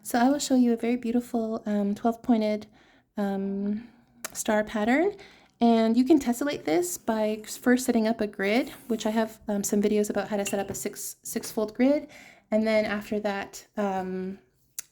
So I will show you a very beautiful 12-pointed star pattern. And you can tessellate this by first setting up a grid, which I have some videos about how to set up a six-fold grid. And then after that,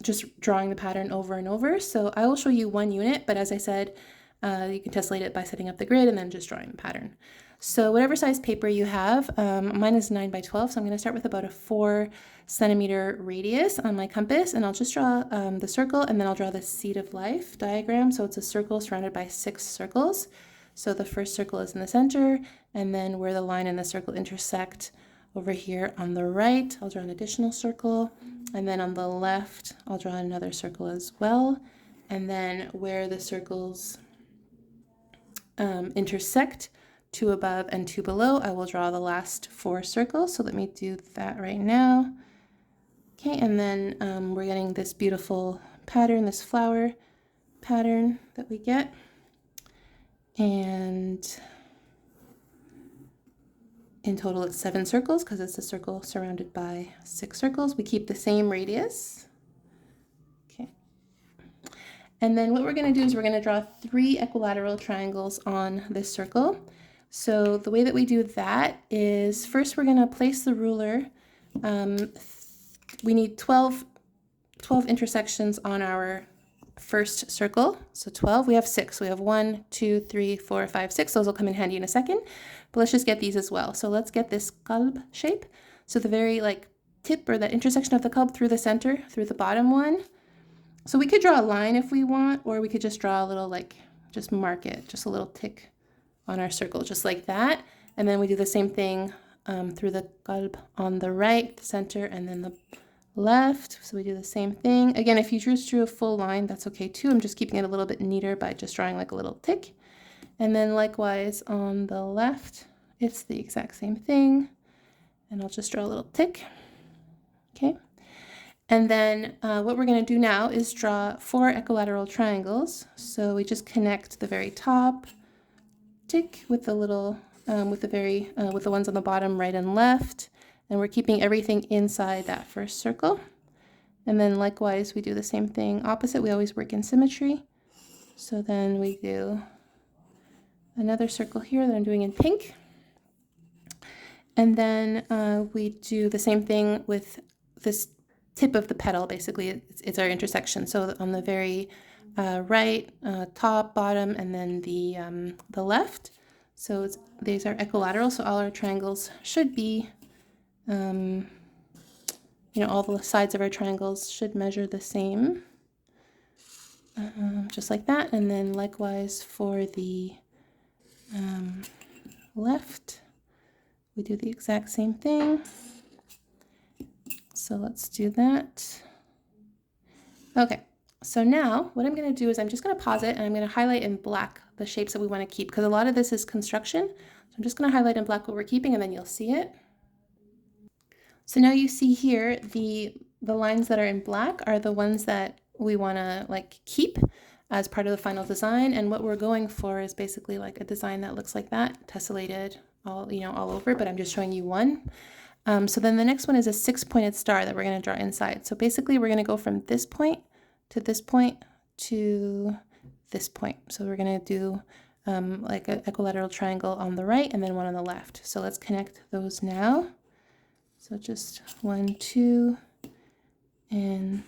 just drawing the pattern over and over. So I will show you one unit, but as I said, you can tessellate it by setting up the grid and then just drawing the pattern. So whatever size paper you have, mine is 9 by 12, so I'm going to start with about a 4 centimeter radius on my compass, and I'll just draw the circle, and then I'll draw the seed of life diagram. So it's a circle surrounded by 6 circles. So the first circle is in the center, and then where the line and the circle intersect over here on the right, I'll draw an additional circle, and then on the left, I'll draw another circle as well. And then where the circles intersect, 2 above and 2 below, I will draw the last 4 circles. So let me do that right now. Okay, and then we're getting this beautiful pattern, this flower pattern that we get. And in total it's 7 circles because it's a circle surrounded by 6 circles. We keep the same radius. Okay. And then what we're going to do is we're going to draw 3 equilateral triangles on this circle. So the way that we do that is first we're going to place the ruler. We need 12 intersections on our first circle. So 12, we have 6. We have 1, 2, 3, 4, 5, 6. Those will come in handy in a second. But let's just get these as well. So let's get this qalb shape. So the very tip or that intersection of the qalb through the center, through the bottom one. So we could draw a line if we want, or we could just draw a little just mark it, just a little tick on our circle, just like that. And then we do the same thing through the qalb on the right, the center, and then the left. So we do the same thing. Again, if you just drew a full line, that's okay too. I'm just keeping it a little bit neater by just drawing like a little tick. And then likewise on the left, it's the exact same thing. And I'll just draw a little tick. Okay. And then what we're going to do now is draw 4 equilateral triangles. So we just connect the very top tick with the little, with the ones on the bottom, right and left. And we're keeping everything inside that first circle. And then likewise, we do the same thing opposite. We always work in symmetry. So then we do another circle here that I'm doing in pink. And then we do the same thing with this tip of the petal, basically. It's our intersection. So on the very right, top, bottom, and then the left. So these are equilateral, so all our triangles should be, all the sides of our triangles should measure the same, just like that. And then likewise for the left, we do the exact same thing. So let's do that. Okay, so now what I'm going to do is I'm just going to pause it and I'm going to highlight in black the shapes that we want to keep, because a lot of this is construction. So I'm just going to highlight in black what we're keeping, and then you'll see it. So now you see here the lines that are in black are the ones that we want to keep as part of the final design. And what we're going for is basically a design that looks like that, tessellated all over, but I'm just showing you one. So then the next one is a 6-pointed star that we're going to draw inside. So basically we're going to go from this point to this point to this point. So we're going to do an equilateral triangle on the right and then one on the left. So let's connect those now. So just 1, 2, and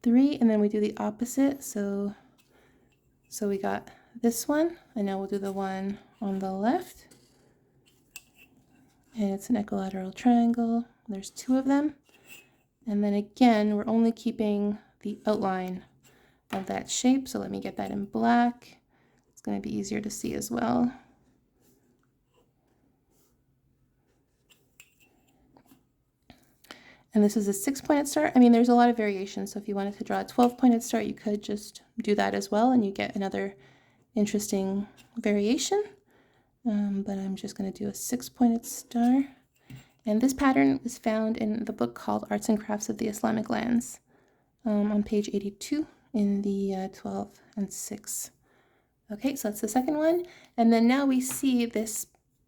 3, and then we do the opposite. So we got this one, and now we'll do the one on the left. And it's an equilateral triangle. There's 2 of them. And then again, we're only keeping the outline of that shape. So let me get that in black. It's going to be easier to see as well. And this is a 6-pointed star. I mean, there's a lot of variations. So if you wanted to draw a 12-pointed star, you could just do that as well, and you get another interesting variation. But I'm just going to do a 6-pointed star. And this pattern is found in the book called Arts and Crafts of the Islamic Lands on page 82 in the 12 and 6. Okay, so that's the second one. And then now we see this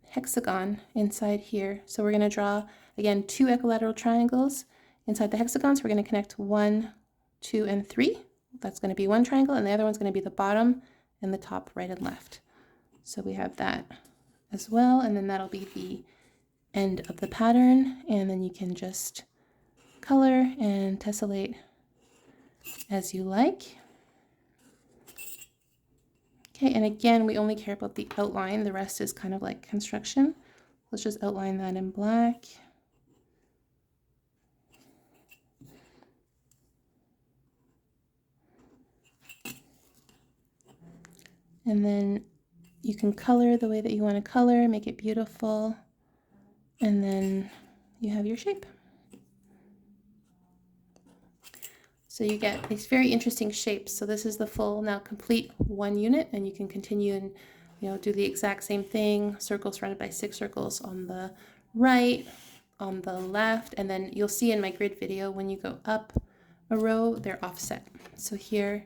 hexagon inside here. So we're going to draw, again, 2 equilateral triangles inside the hexagon. So we're going to connect 1, 2, and 3. That's going to be one triangle, and the other one's going to be the bottom and the top, right and left. So we have that as well, and then that'll be the end of the pattern, and then you can just color and tessellate as you like. Okay, and again, we only care about the outline. The rest is kind of like construction. Let's just outline that in black. And then you can color the way that you want to color, make it beautiful, and then you have your shape. So you get these very interesting shapes. So this is the full, now complete one unit, and you can continue and do the exact same thing. Circles surrounded by 6 circles on the right, on the left, and then you'll see in my grid video when you go up a row, they're offset. So here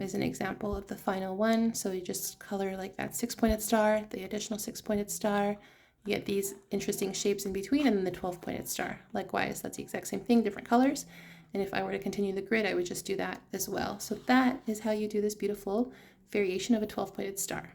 is an example of the final one. So you just color like that 6-pointed star, the additional 6-pointed star. You get these interesting shapes in between, and then the 12-pointed star. Likewise, that's the exact same thing, different colors. And if I were to continue the grid, I would just do that as well. So that is how you do this beautiful variation of a 12-pointed star.